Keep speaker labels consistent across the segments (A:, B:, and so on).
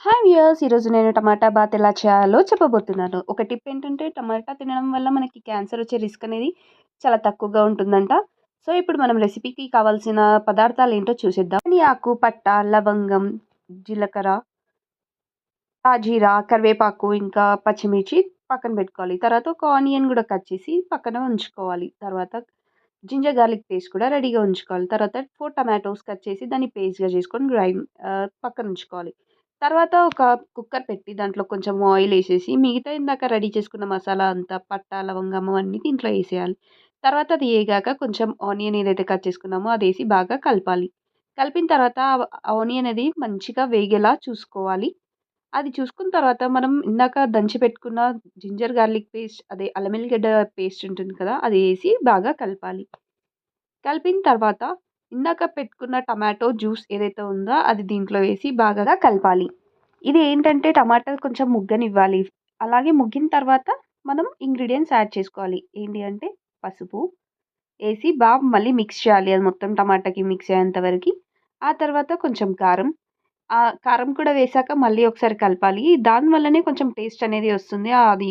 A: Hi viewers! ఈరోజు నేను టమాటా bath ఎలా చేయాలో చెప్పబోతున్నాను. ఒక టిప్ ఏంటంటే టమాటా తినడం వల్ల మనకి క్యాన్సర్ వచ్చే రిస్క్ అనేది చాలా తక్కువగా ఉంటుందంట. సో, ఇప్పుడు మనం రెసిపీకి కావాల్సిన పదార్థాలేంటో చూసేద్దాం. ఈ ఆకు, పట్ట, లవంగం, జీలకర్ర, జీరా, కరివేపాకు, ఇంకా పచ్చిమిర్చి పక్కన పెట్టుకోవాలి. తర్వాత ఒక ఆనియన్ గూడా కట్ చేసి పక్కన ఉంచుకోవాలి. తర్వాత జింజర్ గార్లిక్ పేస్ట్ కూడా రెడీగా ఉంచుకోవాలి. తర్వాత 4 టమాటోస్ కట్ చేసి దాన్ని పేస్ట్‌గా చేసుకొని పక్కన ఉంచుకోవాలి. తర్వాత ఒక కుక్కర్ పెట్టి దాంట్లో కొంచెం ఆయిల్ ఏసేసి మిగతా ఇందాక రెడీ చేసుకున్న మసాలా అంతా పట్టా, లవంగం అన్నీ దీంట్లో ఏసేయాలి. తర్వాత అది ఏగాక కొంచెం ఆనియన్ ఏదైతే కట్ చేసుకున్నామో అదేసి బాగా కలపాలి. కలిపిన తర్వాత ఆనియన్ అది మంచిగా వేగేలా చూసుకోవాలి. అది చూసుకున్న తర్వాత మనం ఇందాక దంచి పెట్టుకున్న జింజర్ గార్లిక్ పేస్ట్ అదే అల్లం ఎల్లిగడ్డ పేస్ట్ ఉంటుంది కదా! అది ఏసి బాగా కలపాలి. కలిపిన తర్వాత ఇందాక పెట్టుకున్న టమాటో జ్యూస్ ఏదైతే ఉందో అది దీంట్లో వేసి బాగా కలపాలి. ఇది ఏంటంటే టమాటాలు కొంచెం ముగ్గనివ్వాలి. అలాగే ముగ్గిన తర్వాత మనం ఇంగ్రీడియెంట్స్ యాడ్ చేసుకోవాలి. ఏంటి అంటే పసుపు ఏసి మళ్ళీ మిక్స్ చేయాలి. అది మొత్తం టమాటాకి మిక్స్ అయ్యేంత వరకి. ఆ తర్వాత కొంచెం కారం. కారం కూడా వేశాక మళ్ళీ ఒకసారి కలపాలి. దాని వల్లనే కొంచెం టేస్ట్ అనేది వస్తుంది. అది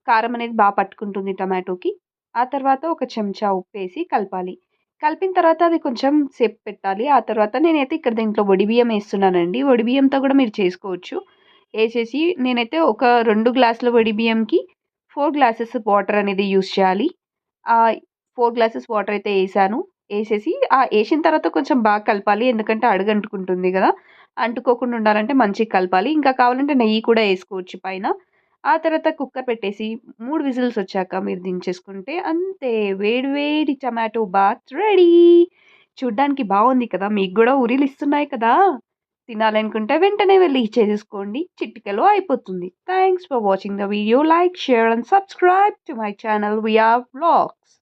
A: కారం అనేది పట్టుకుంటుంది టమాటోకి. ఆ తర్వాత ఒక చెంచా ఉప్పేసి కలపాలి. కలిపిన తర్వాత అది కొంచెం సేపు పెట్టాలి. ఆ తర్వాత నేనైతే ఇక్కడ దీంట్లో పొడి బియ్యం ఏస్తున్నానండి. పొడి బియ్యంతో కూడా మీరు చేసుకోవచ్చు. ఏసేసి నేనైతే ఒక 2 గ్లాసుల పొడి బియ్యంకి 4 గ్లాసెస్ వాటర్ అనేది యూజ్ చేయాలి. 4 గ్లాసెస్ వాటర్ అయితే ఏసాను. ఏసేసి ఏసిన తర్వాత కొంచెం బాగా కలపాలి. ఎందుకంటే అడుగంటుకుంటుంది గదా! అంటుకోకుండా ఉండాలంటే మంచిగా కలపాలి. ఇంకా కావాలంటే నెయ్యి కూడా ఏసుకోవచ్చు పైన. ఆ తర్వాత కుక్కర్ పెట్టేసి 3 విజిల్స్ వచ్చాక మీరు దించేసుకుంటే అంతే. వేడి వేడి టమాటో బాత్ రెడీ. చూడ్డానికి బావుంది కదా! మీకు గూడా ఊరిలిస్తున్నాయి కదా! తినాలనుకుంటే వెంటనే వెళ్లి చేసేసుకోండి. చిటికెలో అయిపోతుంది. Thanks for watching the video. Like, share and subscribe to my channel VR vlogs.